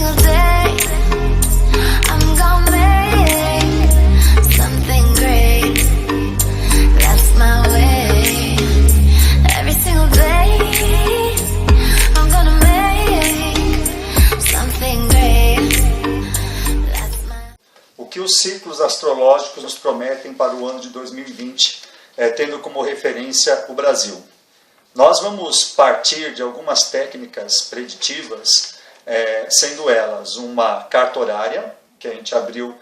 single day I'm gonna make something great. That's my way. Every single day I'm gonna make something great. That's my... O que os ciclos astrológicos nos prometem para o ano de 2020, tendo como referência o Brasil? Nós vamos partir de algumas técnicas preditivas, sendo elas uma carta horária, que a gente abriu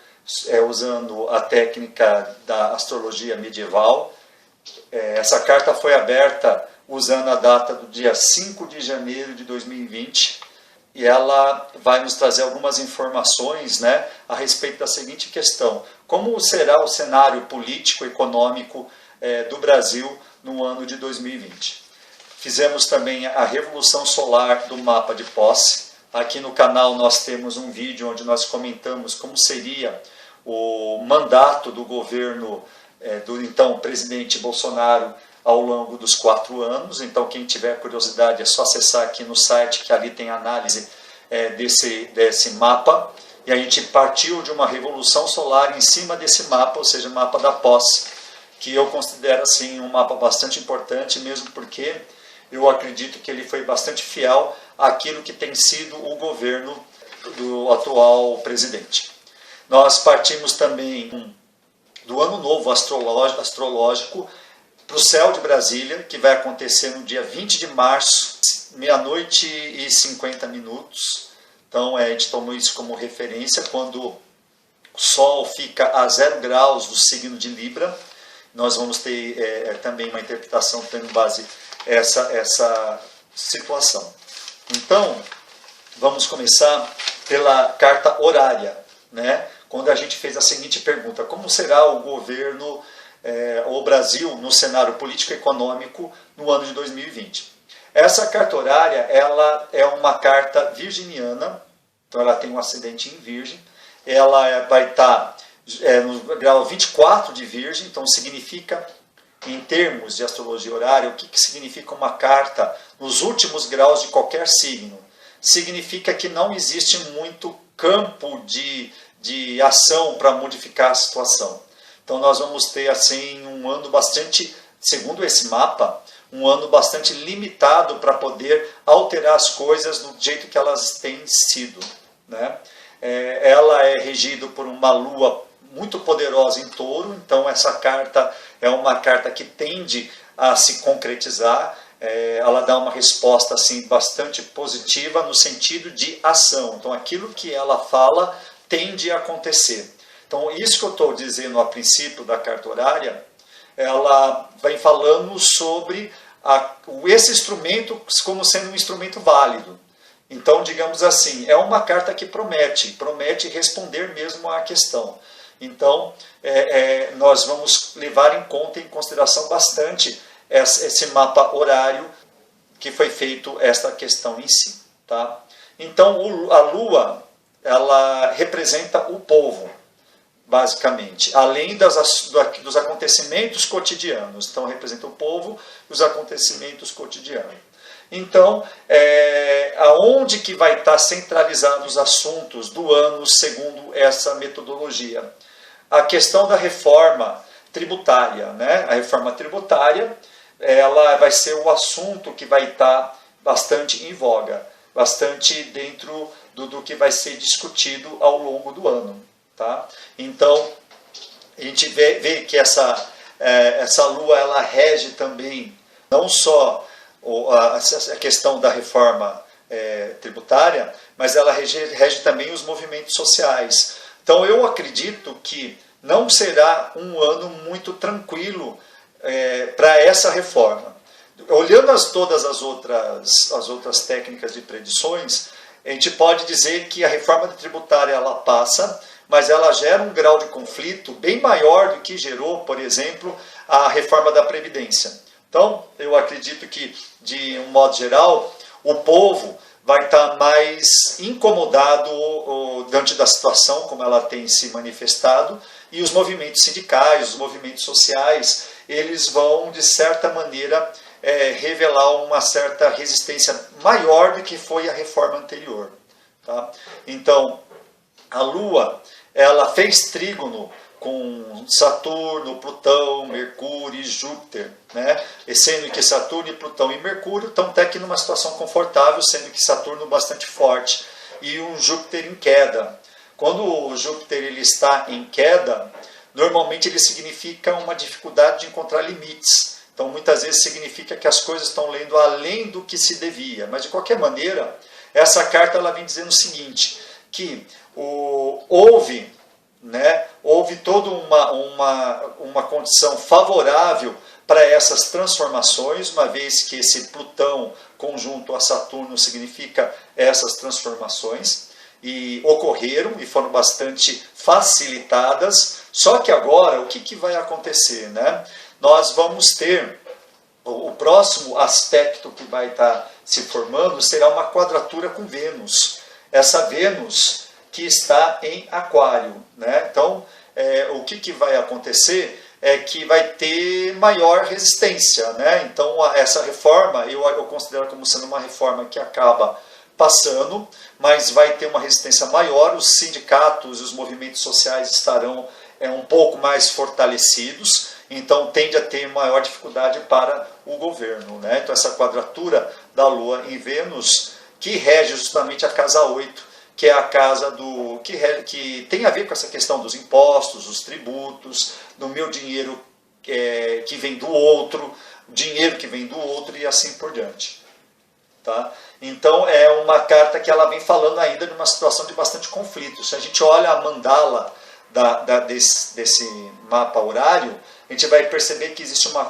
usando a técnica da astrologia medieval. Essa carta foi aberta usando a data do dia 5 de janeiro de 2020, e ela vai nos trazer algumas informações, a respeito da seguinte questão: como será o cenário político, econômico do Brasil no ano de 2020. Fizemos também a revolução solar do mapa de posse. Aqui no canal nós temos um vídeo onde nós comentamos como seria o mandato do governo do então presidente Bolsonaro ao longo dos 4 anos. Então quem tiver curiosidade é só acessar aqui no site, que ali tem análise desse mapa. E a gente partiu de uma revolução solar em cima desse mapa, ou seja, o mapa da posse, que eu considero assim um mapa bastante importante, mesmo porque eu acredito que ele foi bastante fiel àquilo que tem sido o governo do atual presidente. Nós partimos também do ano novo astrológico para o céu de Brasília, que vai acontecer no dia 20 de março, meia-noite e 50 minutos. Então a gente tomou isso como referência, quando o Sol fica a 0 graus do signo de Libra. Nós vamos ter também uma interpretação tendo base essa situação. Então, vamos começar pela carta horária, quando a gente fez a seguinte pergunta: como será o governo, o Brasil, no cenário político e econômico no ano de 2020? Essa carta horária, ela é uma carta virginiana, então ela tem um ascendente em Virgem, ela vai estar no grau 24 de Virgem, então significa, em termos de astrologia horária, o que significa uma carta nos últimos graus de qualquer signo? Significa que não existe muito campo de ação para modificar a situação. Então nós vamos ter assim um ano bastante, segundo esse mapa, um ano bastante limitado para poder alterar as coisas do jeito que elas têm sido. Ela é regida por uma lua muito poderosa em Touro, então essa carta é uma carta que tende a se concretizar. Ela dá uma resposta assim, bastante positiva no sentido de ação. Então aquilo que ela fala tende a acontecer. Então isso que eu estou dizendo a princípio da carta horária, ela vem falando sobre esse instrumento como sendo um instrumento válido. Então, digamos assim, é uma carta que promete responder mesmo à questão. Então, nós vamos levar em consideração bastante esse mapa horário que foi feito esta questão em si. Tá? Então, a Lua, ela representa o povo, basicamente, além dos acontecimentos cotidianos. Então, representa o povo e os acontecimentos cotidianos. Então, aonde que vai estar centralizados os assuntos do ano segundo essa metodologia? A questão da reforma tributária. A reforma tributária, ela vai ser o assunto que vai estar bastante em voga, bastante dentro do que vai ser discutido ao longo do ano. Tá? Então, a gente vê que essa lua, ela rege também não só a questão da reforma tributária, mas ela rege também os movimentos sociais. Então eu acredito que não será um ano muito tranquilo para essa reforma. Olhando todas as outras técnicas de predições, a gente pode dizer que a reforma tributária ela passa, mas ela gera um grau de conflito bem maior do que gerou, por exemplo, a reforma da Previdência. Então, eu acredito que, de um modo geral, o povo vai estar mais incomodado diante da situação, como ela tem se manifestado, e os movimentos sindicais, os movimentos sociais, eles vão, de certa maneira, revelar uma certa resistência maior do que foi a reforma anterior. Tá? Então, a Lua, ela fez trígono com Saturno, Plutão, Mercúrio e Júpiter, né? E sendo que Saturno e Plutão e Mercúrio estão até aqui numa situação confortável, sendo que Saturno bastante forte e um Júpiter em queda. Quando o Júpiter ele está em queda, normalmente ele significa uma dificuldade de encontrar limites. Então, muitas vezes significa que as coisas estão indo além do que se devia. Mas, de qualquer maneira, essa carta ela vem dizendo o seguinte, que houve toda uma condição favorável para essas transformações, uma vez que esse Plutão conjunto a Saturno significa essas transformações, e ocorreram e foram bastante facilitadas. Só que agora, o que vai acontecer? Né? Nós vamos ter, o próximo aspecto que vai estar se formando será uma quadratura com Vênus. Essa Vênus que está em Aquário. Né? Então, o que vai acontecer é que vai ter maior resistência. Né? Então, essa reforma, eu considero como sendo uma reforma que acaba passando, mas vai ter uma resistência maior, os sindicatos e os movimentos sociais estarão um pouco mais fortalecidos, então tende a ter maior dificuldade para o governo. Né? Então essa quadratura da Lua em Vênus, que rege justamente a casa 8, que é a casa que tem a ver com essa questão dos impostos, dos tributos, do meu dinheiro que vem do outro, dinheiro que vem do outro e assim por diante. Tá? Então é uma carta que ela vem falando ainda de uma situação de bastante conflito. Se a gente olha a mandala desse mapa horário, a gente vai perceber que existe uma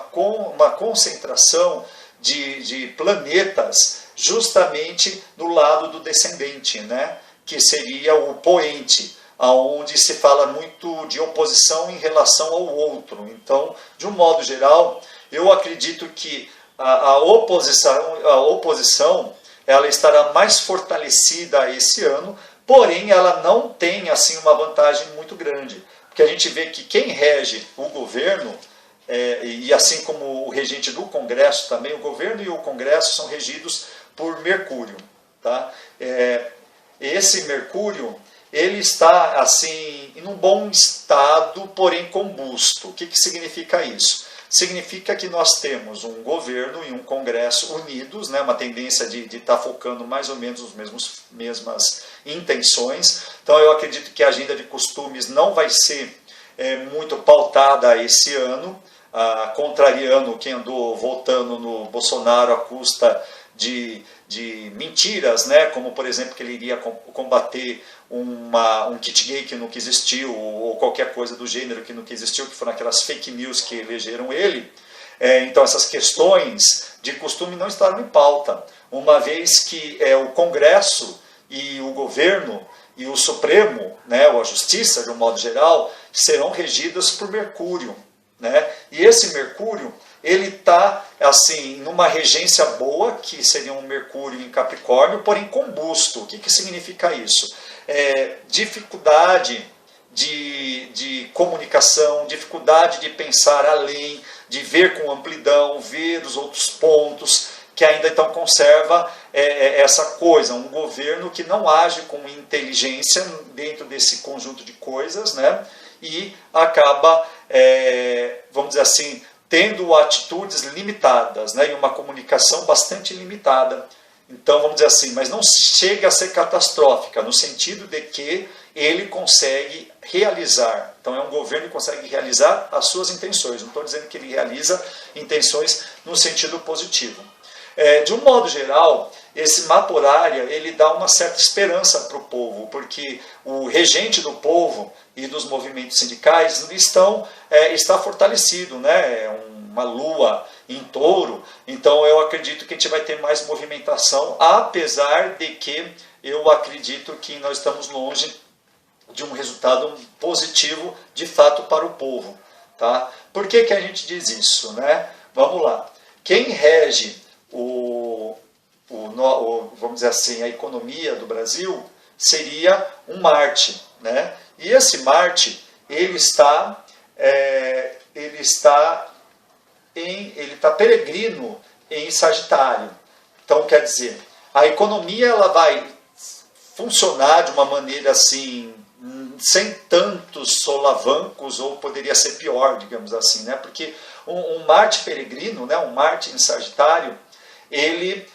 concentração de planetas justamente do lado do descendente, né? Que seria o poente, onde se fala muito de oposição em relação ao outro. Então, de um modo geral, eu acredito que a oposição ela estará mais fortalecida esse ano, porém ela não tem assim uma vantagem muito grande, porque a gente vê que quem rege o governo, e assim como o regente do Congresso também, o governo e o Congresso são regidos por Mercúrio. Tá? Esse Mercúrio ele está assim em um bom estado, porém combusto. O que significa isso? Significa que nós temos um governo e um Congresso unidos, né, uma tendência de estar focando mais ou menos nas mesmas intenções. Então eu acredito que a agenda de costumes não vai ser muito pautada esse ano, contrariando quem andou votando no Bolsonaro à custa de mentiras, né? Como por exemplo que ele iria combater um kit gay que nunca existiu, ou qualquer coisa do gênero que nunca existiu, que foram aquelas fake news que elegeram ele. Então essas questões de costume não estavam em pauta, uma vez que o Congresso e o governo e o Supremo, né, ou a Justiça de um modo geral, serão regidas por Mercúrio. Né? E esse Mercúrio ele está assim, numa regência boa, que seria um Mercúrio em Capricórnio, porém combusto. O que significa isso? Dificuldade de comunicação, dificuldade de pensar além, de ver com amplidão, ver os outros pontos, que ainda então conserva essa coisa, um governo que não age com inteligência dentro desse conjunto de coisas, né? E acaba, vamos dizer assim, tendo atitudes limitadas, né, e uma comunicação bastante limitada. Então, vamos dizer assim, mas não chega a ser catastrófica, no sentido de que ele consegue realizar. Então, é um governo que consegue realizar as suas intenções. Não estou dizendo que ele realiza intenções no sentido positivo. De um modo geral, esse mapa horário ele dá uma certa esperança para o povo, porque o regente do povo e dos movimentos sindicais está fortalecido, né? Uma lua em touro, então eu acredito que a gente vai ter mais movimentação, apesar de que eu acredito que nós estamos longe de um resultado positivo de fato para o povo. Tá? Por que a gente diz isso? Né? Vamos lá. Quem rege vamos dizer assim, a economia do Brasil seria um Marte. Né? E esse Marte ele está peregrino em Sagitário. Então, quer dizer, a economia ela vai funcionar de uma maneira assim, sem tantos solavancos, ou poderia ser pior, digamos assim, né? Porque um Marte peregrino, né, um Marte em Sagitário, ele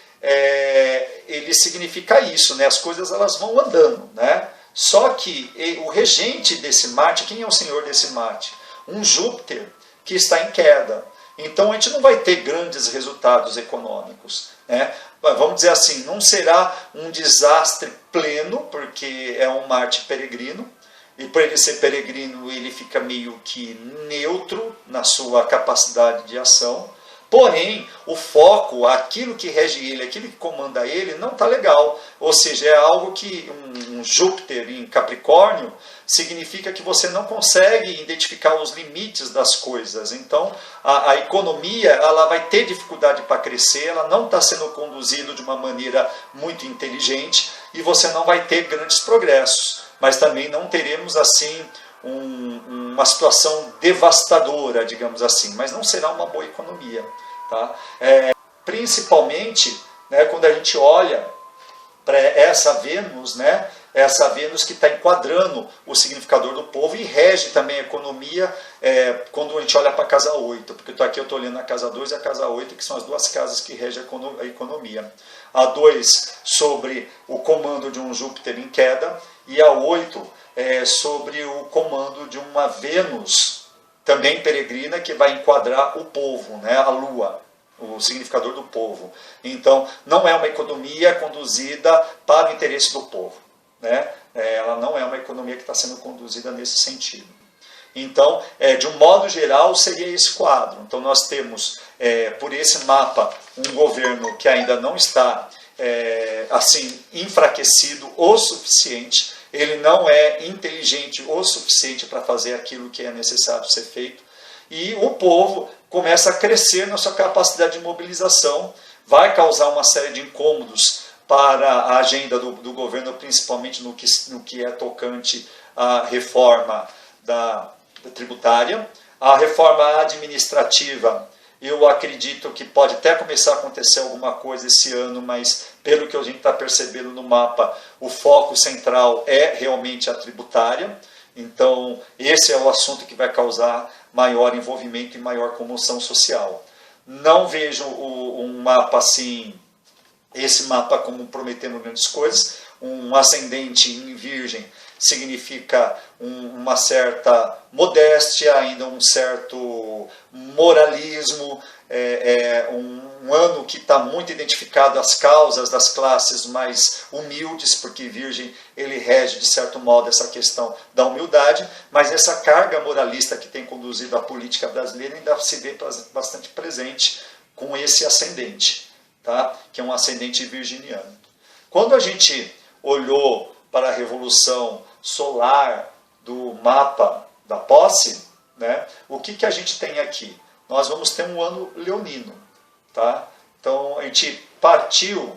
significa isso, né? As coisas elas vão andando, né? Só que o regente desse Marte, quem é o senhor desse Marte? Um Júpiter que está em queda. Então a gente não vai ter grandes resultados econômicos, né? Vamos dizer assim, não será um desastre pleno, porque é um Marte peregrino, e por ele ser peregrino ele fica meio que neutro na sua capacidade de ação. Porém, o foco, aquilo que rege ele, aquilo que comanda ele, não está legal. Ou seja, é algo que um Júpiter em Capricórnio significa que você não consegue identificar os limites das coisas. Então, a economia ela vai ter dificuldade para crescer, ela não está sendo conduzida de uma maneira muito inteligente e você não vai ter grandes progressos. Mas também não teremos assim uma situação devastadora, digamos assim, mas não será uma boa economia. Tá? Principalmente, né, quando a gente olha para essa Vênus, né, essa Vênus que está enquadrando o significador do povo e rege também a economia quando a gente olha para a casa 8, porque aqui eu estou olhando a casa 2 e a casa 8, que são as duas casas que regem a economia. A 2 sobre o comando de um Júpiter em queda e a 8 sobre o comando de uma Vênus, também peregrina, que vai enquadrar o povo, né, a Lua, o significador do povo. Então, não é uma economia conduzida para o interesse do povo, né? Ela não é uma economia que está sendo conduzida nesse sentido. Então, de um modo geral, seria esse quadro. Então, nós temos, por esse mapa, um governo que ainda não está assim enfraquecido o suficiente. Ele não é inteligente o suficiente para fazer aquilo que é necessário ser feito. E o povo começa a crescer na sua capacidade de mobilização, vai causar uma série de incômodos para a agenda do governo, principalmente no que é tocante à reforma da tributária. A reforma administrativa, eu acredito que pode até começar a acontecer alguma coisa esse ano, mas pelo que a gente está percebendo no mapa, o foco central é realmente a tributária. Então, esse é o assunto que vai causar maior envolvimento e maior comoção social. Não vejo um mapa assim, esse mapa como prometendo grandes coisas. Um ascendente em Virgem significa uma certa modéstia, ainda um certo moralismo, um ano que está muito identificado às causas das classes mais humildes, porque Virgem ele rege de certo modo essa questão da humildade, mas essa carga moralista que tem conduzido a política brasileira ainda se vê bastante presente com esse ascendente, tá? Que é um ascendente virginiano. Quando a gente olhou para a revolução solar do mapa da posse, né, o que a gente tem aqui? Nós vamos ter um ano leonino. Tá? Então a gente partiu,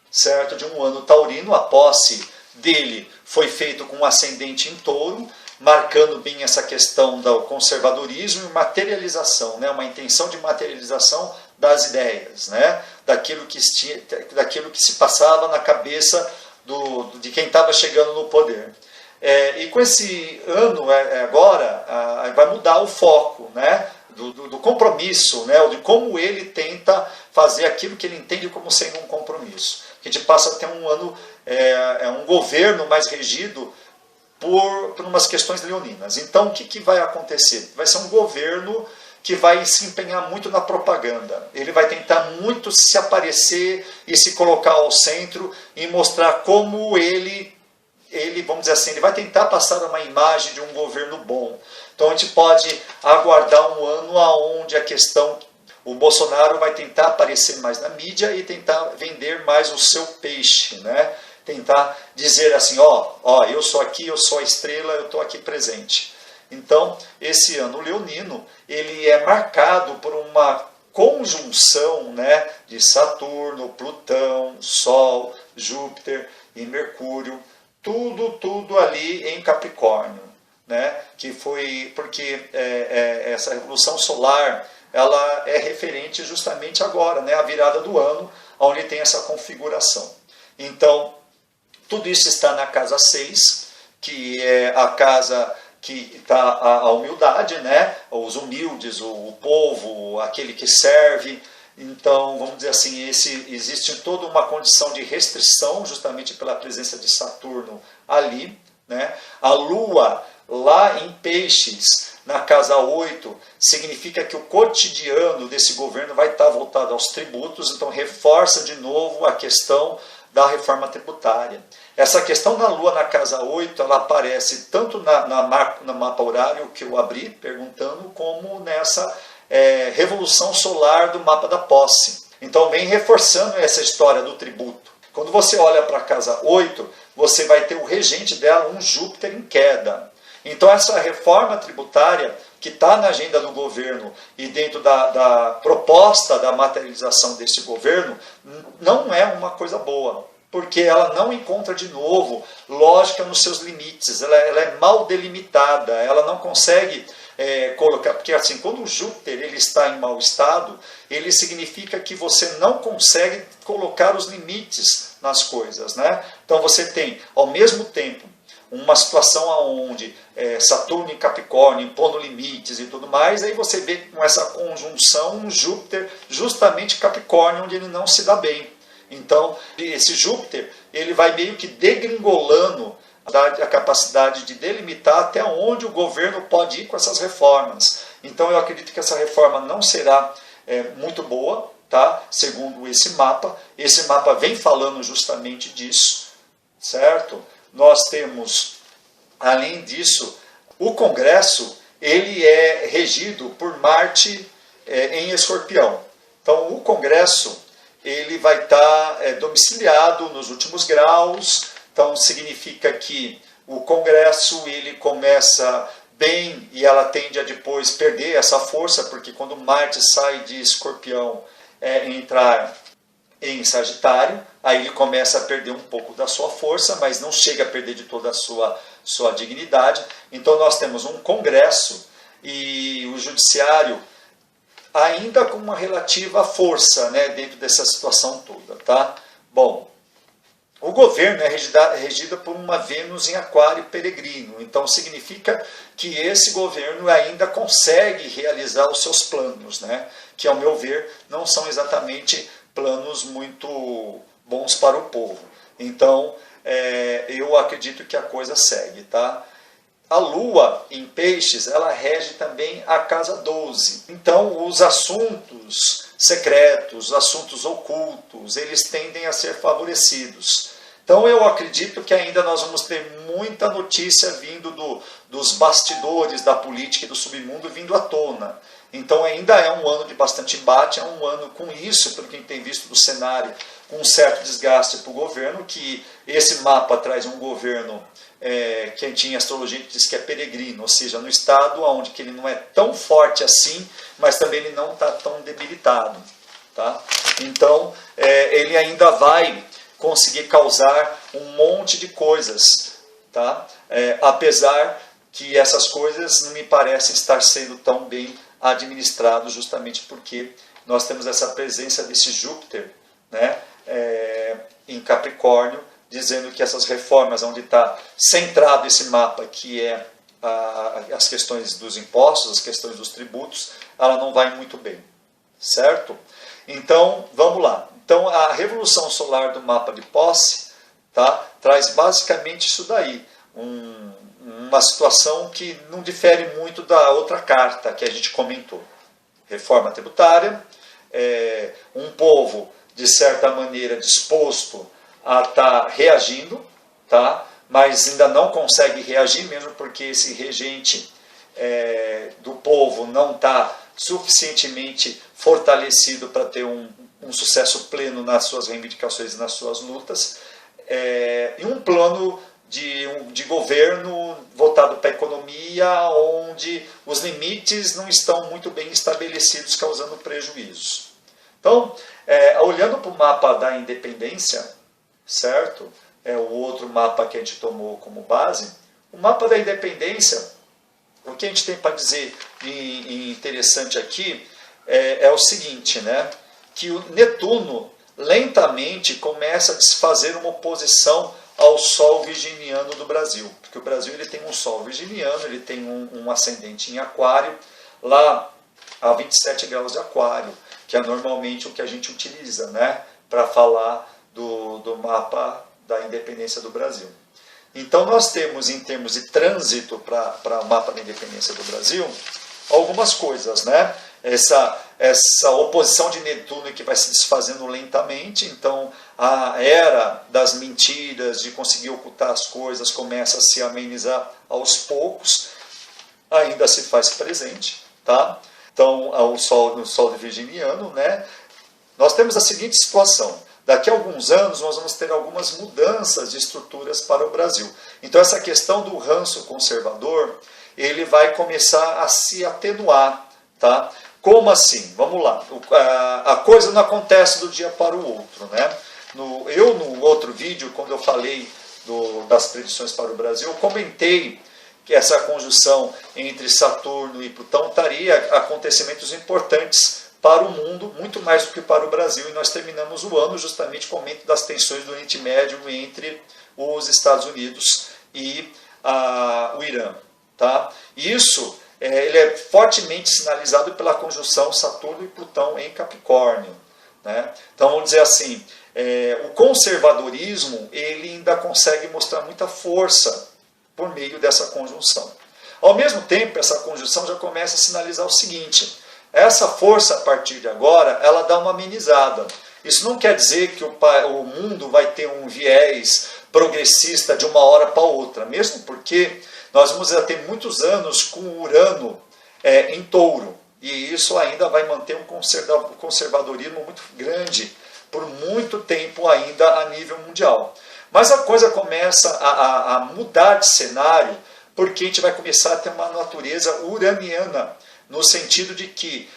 certo, de um ano taurino, a posse dele foi feita com um ascendente em touro, marcando bem essa questão do conservadorismo e materialização, né, uma intenção de materialização das ideias, né, daquilo que se passava na cabeça de quem estava chegando no poder. E com esse ano agora vai mudar o foco, né, do compromisso, né, de como ele tenta fazer aquilo que ele entende como sendo um compromisso. A gente passa a ter um ano, um governo mais regido por umas questões leoninas. Então o que vai acontecer? Vai ser um governo que vai se empenhar muito na propaganda. Ele vai tentar muito se aparecer e se colocar ao centro e mostrar como ele, vamos dizer assim, ele vai tentar passar uma imagem de um governo bom. Então a gente pode aguardar um ano onde o Bolsonaro vai tentar aparecer mais na mídia e tentar vender mais o seu peixe, né? Tentar dizer assim, eu sou aqui, eu sou a estrela, eu estou aqui presente. Então, esse ano leonino, ele é marcado por uma conjunção, né, de Saturno, Plutão, Sol, Júpiter e Mercúrio, tudo ali em Capricórnio, né, que foi porque essa revolução solar ela é referente justamente agora, né, a virada do ano, onde tem essa configuração. Então, Tudo isso está na casa 6, que é a casa que está a humildade, né? Os humildes, o povo, aquele que serve. Então, vamos dizer assim, existe toda uma condição de restrição, justamente pela presença de Saturno ali, né? A Lua, lá em Peixes, na casa 8, significa que o cotidiano desse governo vai estar voltado aos tributos, então reforça de novo a questão da reforma tributária. Essa questão da Lua na casa 8, ela aparece tanto no mapa horário que eu abri perguntando, como nessa revolução solar do mapa da posse. Então vem reforçando essa história do tributo. Quando você olha para a casa 8, você vai ter o regente dela, um Júpiter em queda. Então essa reforma tributária que está na agenda do governo e dentro da proposta da materialização desse governo, não é uma coisa boa, porque ela não encontra de novo lógica nos seus limites, ela é mal delimitada, ela não consegue colocar, porque assim, quando o Júpiter ele está em mau estado, ele significa que você não consegue colocar os limites nas coisas, né? Então você tem, ao mesmo tempo, uma situação onde Saturno em Capricórnio impondo limites e tudo mais, aí você vê com essa conjunção um Júpiter justamente Capricórnio, onde ele não se dá bem. Então, esse Júpiter, ele vai meio que degringolando a capacidade de delimitar até onde o governo pode ir com essas reformas. Então, eu acredito que essa reforma não será muito boa, tá? Segundo esse mapa. Esse mapa vem falando justamente disso, certo? Nós temos, além disso, o Congresso, ele é regido por Marte em Escorpião. Então, o Congresso, ele vai estar domiciliado nos últimos graus. Então, significa que o Congresso, ele começa bem e ela tende a depois perder essa força, porque quando Marte sai de Escorpião, entrar em Sagitário, aí ele começa a perder um pouco da sua força, mas não chega a perder de toda a sua dignidade. Então nós temos um Congresso e o Judiciário ainda com uma relativa força, né, dentro dessa situação toda. Tá? Bom, o governo é regido por uma Vênus em Aquário peregrino, então significa que esse governo ainda consegue realizar os seus planos, né, que ao meu ver não são exatamente planos muito bons para o povo. Então, eu acredito que a coisa segue, tá? A Lua em Peixes, ela rege também a casa 12. Então, os assuntos secretos, os assuntos ocultos, eles tendem a ser favorecidos. Então, eu acredito que ainda nós vamos ter muita notícia vindo dos bastidores da política e do submundo vindo à tona. Então ainda é um ano de bastante embate, é um ano com isso, pelo que a gente tem visto do cenário, com um certo desgaste para o governo, que esse mapa traz um governo que a gente em astrologia diz que é peregrino, ou seja, no estado onde que ele não é tão forte assim, mas também ele não está tão debilitado. Tá? Então ele ainda vai conseguir causar um monte de coisas, tá? Apesar que essas coisas não me parecem estar sendo tão bem administrado, justamente porque nós temos essa presença desse Júpiter, né, em Capricórnio, dizendo que essas reformas, onde está centrado esse mapa, que é as questões dos impostos, as questões dos tributos, ela não vai muito bem, certo? Então, vamos lá. Então, a revolução solar do mapa de posse, tá, traz basicamente isso daí, uma situação que não difere muito da outra carta que a gente comentou. Reforma tributária, um povo, de certa maneira, disposto a estar reagindo, tá? Mas ainda não consegue reagir, mesmo porque esse regente do povo não está suficientemente fortalecido para ter um sucesso pleno nas suas reivindicações e nas suas lutas, e um plano de governo voltado para a economia, onde os limites não estão muito bem estabelecidos, causando prejuízos. Então, olhando para o mapa da independência, certo? É o outro mapa que a gente tomou como base. O mapa da independência, o que a gente tem para dizer de interessante aqui é o seguinte, né? Que o Netuno lentamente começa a desfazer uma oposição ao Sol virginiano do Brasil, porque o Brasil ele tem um Sol virginiano, ele tem um ascendente em Aquário, lá a 27 graus de Aquário, que é normalmente o que a gente utiliza, né, para falar do mapa da independência do Brasil. Então nós temos, em termos de trânsito para o mapa da independência do Brasil, algumas coisas, né? Essa oposição de Netuno que vai se desfazendo lentamente, então a era das mentiras, de conseguir ocultar as coisas, começa a se amenizar aos poucos, ainda se faz presente, tá? Então, no Sol virginiano, né? Nós temos a seguinte situação: daqui a alguns anos nós vamos ter algumas mudanças de estruturas para o Brasil. Então essa questão do ranço conservador, ele vai começar a se atenuar, tá? Como assim? Vamos lá. A coisa não acontece do dia para o outro, né? No outro vídeo, quando eu falei das predições para o Brasil, eu comentei que essa conjunção entre Saturno e Plutão traria acontecimentos importantes para o mundo, muito mais do que para o Brasil, e nós terminamos o ano justamente com o aumento das tensões do Oriente Médio entre os Estados Unidos e o Irã. Tá? Isso ele é fortemente sinalizado pela conjunção Saturno e Plutão em Capricórnio. Né? Então vamos dizer assim, o conservadorismo ele ainda consegue mostrar muita força por meio dessa conjunção. Ao mesmo tempo, essa conjunção já começa a sinalizar o seguinte: essa força, a partir de agora, ela dá uma amenizada. Isso não quer dizer que o mundo vai ter um viés progressista de uma hora para outra, mesmo porque nós vamos ter muitos anos com o Urano em Touro, e isso ainda vai manter um conservadorismo muito grande por muito tempo ainda a nível mundial. Mas a coisa começa a mudar de cenário, porque a gente vai começar a ter uma natureza uraniana, no sentido de que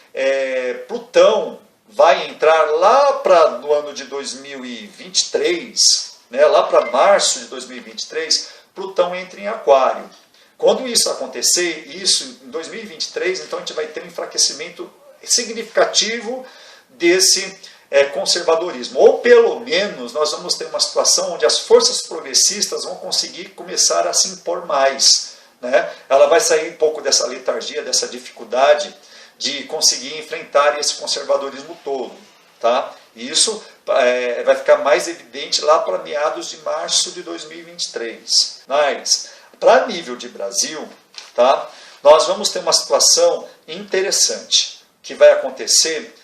Plutão vai entrar lá para no ano de 2023, né, lá para março de 2023, Plutão entra em Aquário. Quando isso acontecer, isso em 2023, então a gente vai ter um enfraquecimento significativo desse conservadorismo. Ou pelo menos nós vamos ter uma situação onde as forças progressistas vão conseguir começar a se impor mais. Né? Ela vai sair um pouco dessa letargia, dessa dificuldade de conseguir enfrentar esse conservadorismo todo. Tá? E isso vai ficar mais evidente lá para meados de março de 2023. Mas, para nível de Brasil, tá? Nós vamos ter uma situação interessante que vai acontecer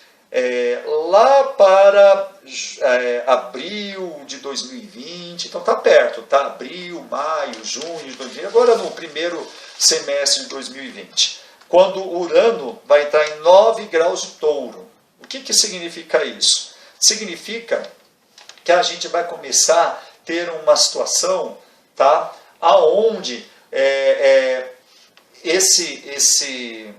lá para abril de 2020, então está perto, tá? Abril, maio, junho de 2020, agora no primeiro semestre de 2020, quando Urano vai entrar em 9 graus de Touro. O que significa isso? Significa que a gente vai começar a ter uma situação, tá? Aonde esse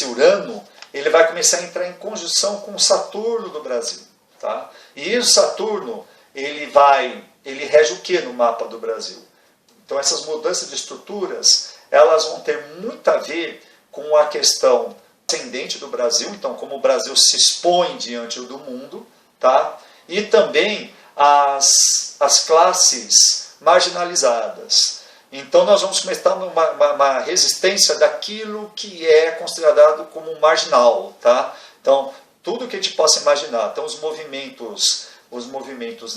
Urano ele vai começar a entrar em conjunção com o Saturno do Brasil. Tá? E o Saturno, ele rege o que no mapa do Brasil? Então essas mudanças de estruturas, elas vão ter muito a ver com a questão ascendente do Brasil, então como o Brasil se expõe diante do mundo, tá? E também as classes marginalizadas. Então nós vamos começar uma resistência daquilo que é considerado como marginal, tá? Então tudo que a gente possa imaginar, então os movimentos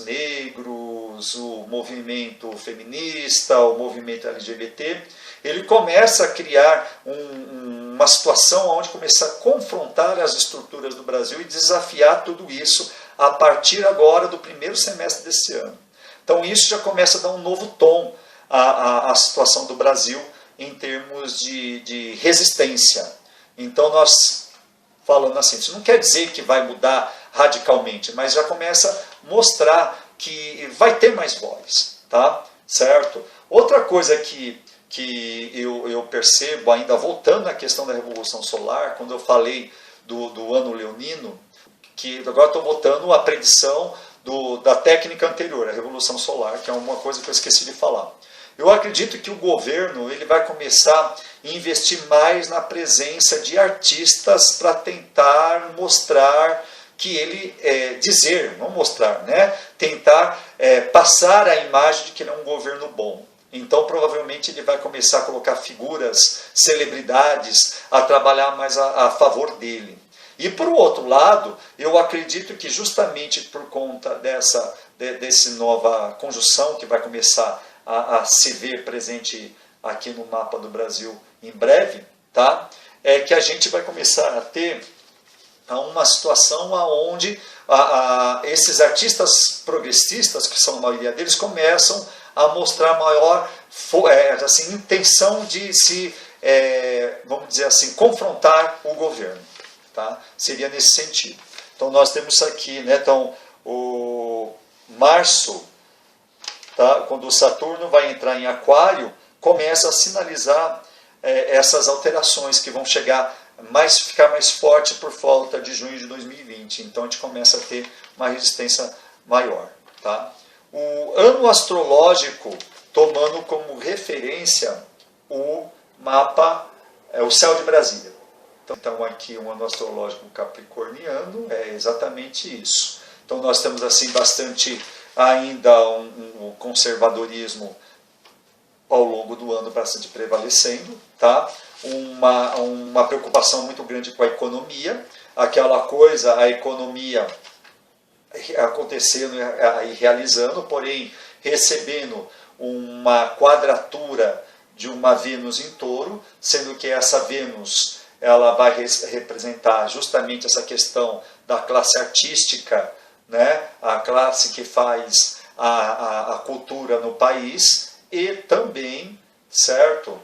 negros, o movimento feminista, o movimento LGBT, ele começa a criar uma situação onde começa a confrontar as estruturas do Brasil e desafiar tudo isso a partir agora do primeiro semestre desse ano. Então isso já começa a dar um novo tom à situação do Brasil em termos de resistência. Então nós, falando assim, isso não quer dizer que vai mudar radicalmente, mas já começa a mostrar que vai ter mais voz, tá? Certo? Outra coisa que eu percebo, ainda voltando na questão da Revolução Solar, quando eu falei do ano leonino, que agora estou voltando à predição da técnica anterior, a Revolução Solar, que é uma coisa que eu esqueci de falar. Eu acredito que o governo ele vai começar a investir mais na presença de artistas para tentar mostrar que ele dizer, não mostrar, né? Tentar passar a imagem de que ele é um governo bom. Então, provavelmente, ele vai começar a colocar figuras, celebridades, a trabalhar mais a favor dele. E, por outro lado, eu acredito que justamente por conta dessa nova conjunção que vai começar a se ver presente aqui no mapa do Brasil em breve, tá? É que a gente vai começar a ter uma situação onde esses artistas progressistas, que são a maioria deles, começam a mostrar maior assim, intenção de se, vamos dizer assim, confrontar o governo. Tá? Seria nesse sentido. Então nós temos aqui, né, então, o março, tá, quando o Saturno vai entrar em Aquário, começa a sinalizar essas alterações que vão ficar mais forte por volta de junho de 2020. Então a gente começa a ter uma resistência maior. Tá? O ano astrológico, tomando como referência o mapa, o céu de Brasília. Então aqui um ano astrológico capricorniano é exatamente isso. Então nós temos assim bastante ainda um conservadorismo ao longo do ano bastante prevalecendo, tá? Uma preocupação muito grande com a economia, aquela coisa, a economia acontecendo e realizando, porém recebendo uma quadratura de uma Vênus em Touro, sendo que essa Vênus ela vai representar justamente essa questão da classe artística, né? A classe que faz a cultura no país e também, certo,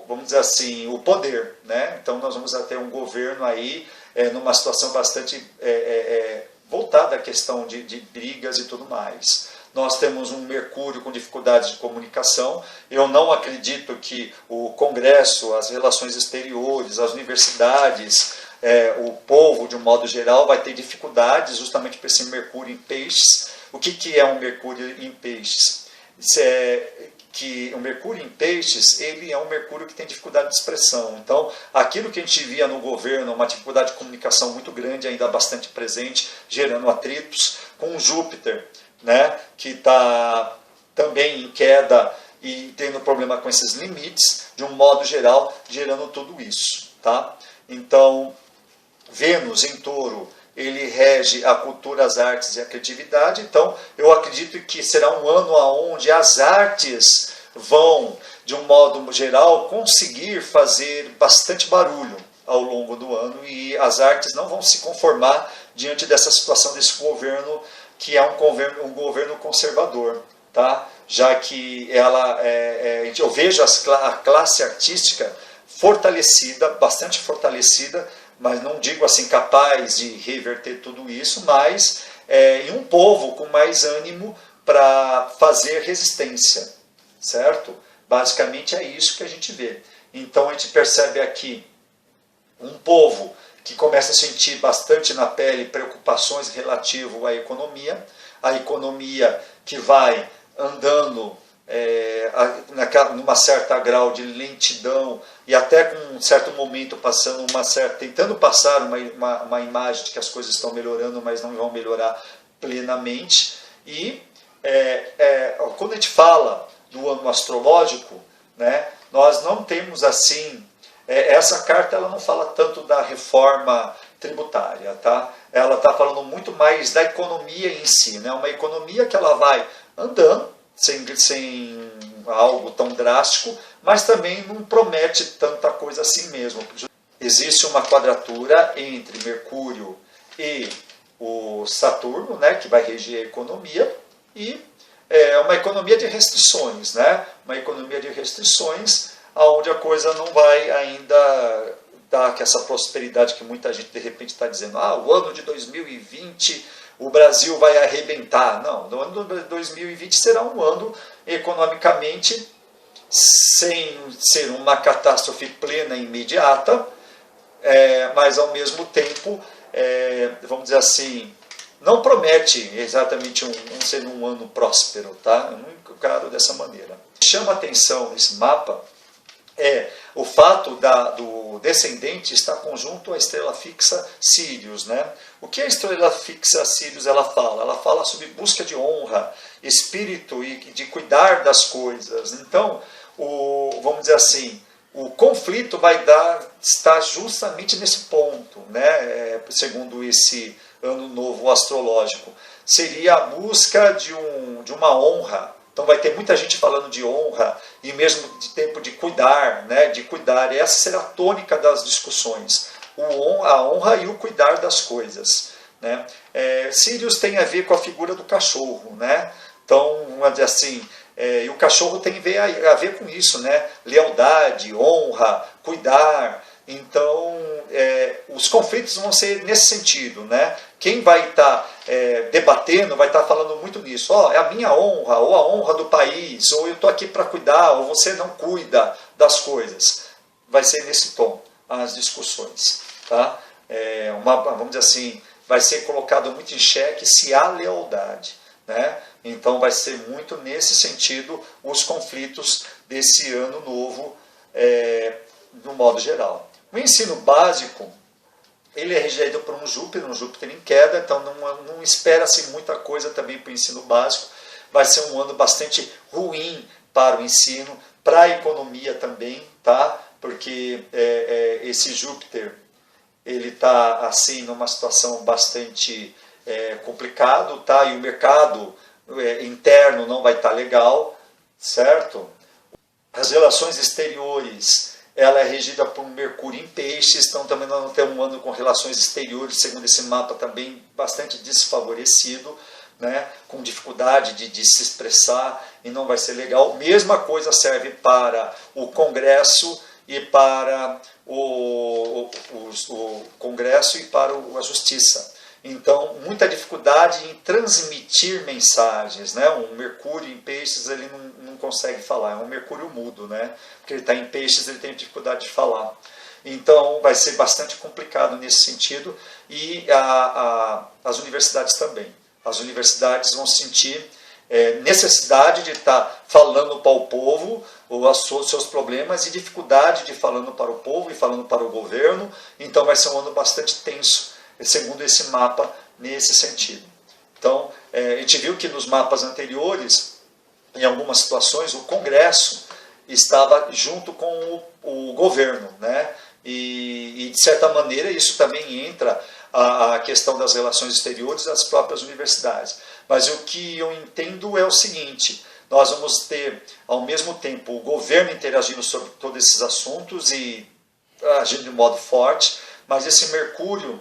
vamos dizer assim, o poder, né? Então nós vamos ter um governo aí numa situação bastante voltada à questão de brigas e tudo mais. Nós temos um Mercúrio com dificuldades de comunicação. Eu não acredito que o Congresso, as relações exteriores, as universidades, o povo, de um modo geral, vai ter dificuldades justamente por esse Mercúrio em Peixes. O que é um Mercúrio em Peixes? Que o Mercúrio em Peixes, ele é um Mercúrio que tem dificuldade de expressão. Então, aquilo que a gente via no governo, uma dificuldade de comunicação muito grande, ainda bastante presente, gerando atritos, com Júpiter, né, que está também em queda e tendo problema com esses limites, de um modo geral, gerando tudo isso. Tá? Então, Vênus em Touro, ele rege a cultura, as artes e a criatividade. Então, eu acredito que será um ano onde as artes vão, de um modo geral, conseguir fazer bastante barulho ao longo do ano, e as artes não vão se conformar diante dessa situação desse governo, que é um governo conservador, tá? Já que eu vejo a classe artística fortalecida, bastante fortalecida, mas não digo assim capaz de reverter tudo isso, mas em um povo com mais ânimo para fazer resistência, certo? Basicamente é isso que a gente vê. Então a gente percebe aqui um povo que começa a sentir bastante na pele preocupações relativo à economia, a economia que vai andando numa certa grau de lentidão e até com um certo momento tentando passar uma imagem de que as coisas estão melhorando, mas não vão melhorar plenamente. E quando a gente fala do ano astrológico, né, nós não temos assim, essa carta ela não fala tanto da reforma tributária, tá? Ela está falando muito mais da economia em si, né? Uma economia que ela vai andando, sem algo tão drástico, mas também não promete tanta coisa assim mesmo. Existe uma quadratura entre Mercúrio e o Saturno, né, que vai reger a economia, e é uma economia de restrições, né? Uma economia de restrições onde a coisa não vai ainda dar essa prosperidade que muita gente de repente está dizendo, o ano de 2020 o Brasil vai arrebentar. Não, o ano de 2020 será um ano economicamente sem ser uma catástrofe plena e imediata, mas ao mesmo tempo, vamos dizer assim, não promete exatamente ser um ano próspero, tá? Eu não encaro dessa maneira. Chama atenção nesse mapa o fato do descendente estar conjunto à estrela fixa Sírius, né? O que a estrela fixa Sírius ela fala? Ela fala sobre busca de honra, espírito e de cuidar das coisas. Então, vamos dizer assim, o conflito vai estar justamente nesse ponto, né? Segundo esse ano novo astrológico. Seria a busca de uma honra. Então vai ter muita gente falando de honra e mesmo de tempo de cuidar, né? De cuidar. E essa será a tônica das discussões. A honra e o cuidar das coisas, né? Sírius tem a ver com a figura do cachorro, né? Então, vamos dizer assim, e o cachorro tem a ver com isso, né? Lealdade, honra, cuidar. Então, os conflitos vão ser nesse sentido, né? Quem vai estar debatendo vai estar falando muito nisso. É a minha honra, ou a honra do país, ou eu estou aqui para cuidar, ou você não cuida das coisas. Vai ser nesse tom as discussões, tá? Vamos dizer assim, vai ser colocado muito em xeque se há lealdade, né? Então vai ser muito nesse sentido os conflitos desse ano novo, no modo geral. O ensino básico, ele é regido por um Júpiter em queda, então não espera-se muita coisa também para o ensino básico. Vai ser um ano bastante ruim para o ensino, para a economia também, tá? Porque esse Júpiter, ele está assim numa situação bastante complicado, tá? E o mercado interno não vai estar legal, certo? As relações exteriores, ela é regida por um Mercúrio em Peixes, então também nós vamos ter um ano com relações exteriores, segundo esse mapa, também bastante desfavorecido, né? Com dificuldade de se expressar e não vai ser legal. Mesma coisa serve para o Congresso e para o Congresso e para a Justiça. Então, muita dificuldade em transmitir mensagens, né? Um Mercúrio em Peixes, ele não consegue falar, é um Mercúrio mudo, né? Porque ele está em Peixes, ele tem dificuldade de falar. Então, vai ser bastante complicado nesse sentido, e as universidades também. As universidades vão sentir necessidade de estar falando para o povo os seus problemas e dificuldade de falando para o povo e falando para o governo. Então, vai ser um ano bastante tenso, segundo esse mapa, nesse sentido. Então, a gente viu que nos mapas anteriores, em algumas situações, o Congresso estava junto com o governo, né? E, de certa maneira, isso também entra a questão das relações exteriores das próprias universidades. Mas o que eu entendo é o seguinte: nós vamos ter, ao mesmo tempo, o governo interagindo sobre todos esses assuntos e agindo de modo forte, mas esse Mercúrio,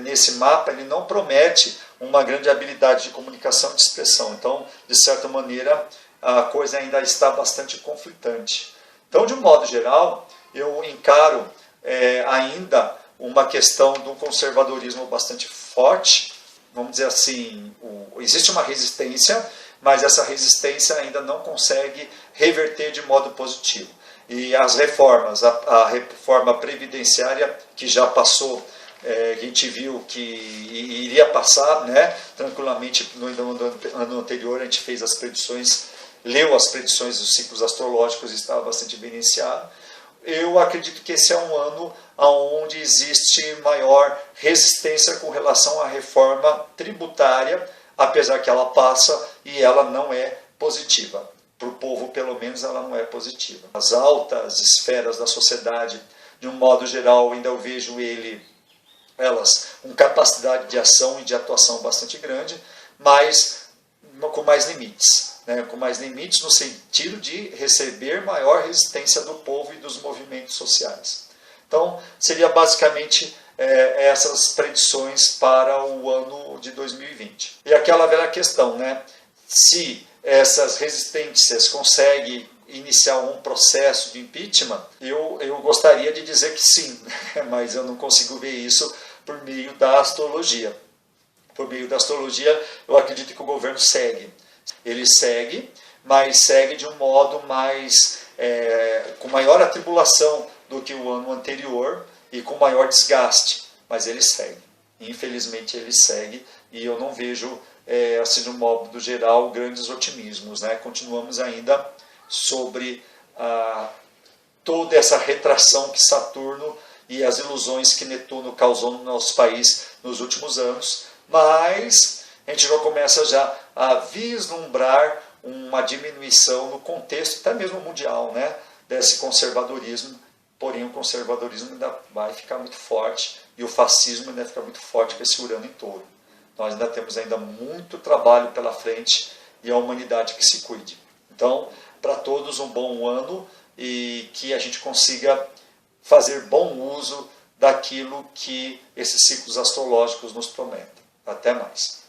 nesse mapa, ele não promete uma grande habilidade de comunicação e de expressão. Então, de certa maneira, a coisa ainda está bastante conflitante. Então, de um modo geral, eu encaro ainda uma questão de um conservadorismo bastante forte. Vamos dizer assim, existe uma resistência, mas essa resistência ainda não consegue reverter de modo positivo. E as reformas, a reforma previdenciária que já passou, a gente viu que iria passar, né, tranquilamente. No ano anterior a gente fez as predições, leu as predições dos ciclos astrológicos e estava bastante bem iniciado. Eu acredito que esse é um ano onde existe maior resistência com relação à reforma tributária, apesar que ela passa e ela não é positiva. Para o povo, pelo menos, ela não é positiva. As altas esferas da sociedade, de um modo geral, ainda eu vejo elas com capacidade de ação e de atuação bastante grande, mas com mais limites. Com mais limites no sentido de receber maior resistência do povo e dos movimentos sociais. Então, seria basicamente essas predições para o ano de 2020. E aquela velha questão, né? Se essas resistências conseguem iniciar um processo de impeachment, eu gostaria de dizer que sim, mas eu não consigo ver isso por meio da astrologia. Por meio da astrologia, eu acredito que o governo segue. Ele segue, mas segue de um modo mais com maior atribulação do que o ano anterior e com maior desgaste, mas ele segue. Infelizmente ele segue, e eu não vejo, assim, de um modo geral, grandes otimismos, né? Continuamos ainda sobre toda essa retração que Saturno e as ilusões que Netuno causou no nosso país nos últimos anos, mas a gente já começa já a vislumbrar uma diminuição no contexto até mesmo mundial, né, desse conservadorismo, porém o conservadorismo ainda vai ficar muito forte e o fascismo ainda vai ficar muito forte com esse Urano em Touro. Nós ainda temos ainda muito trabalho pela frente e a humanidade que se cuide. Então, para todos um bom ano e que a gente consiga fazer bom uso daquilo que esses ciclos astrológicos nos prometem. Até mais.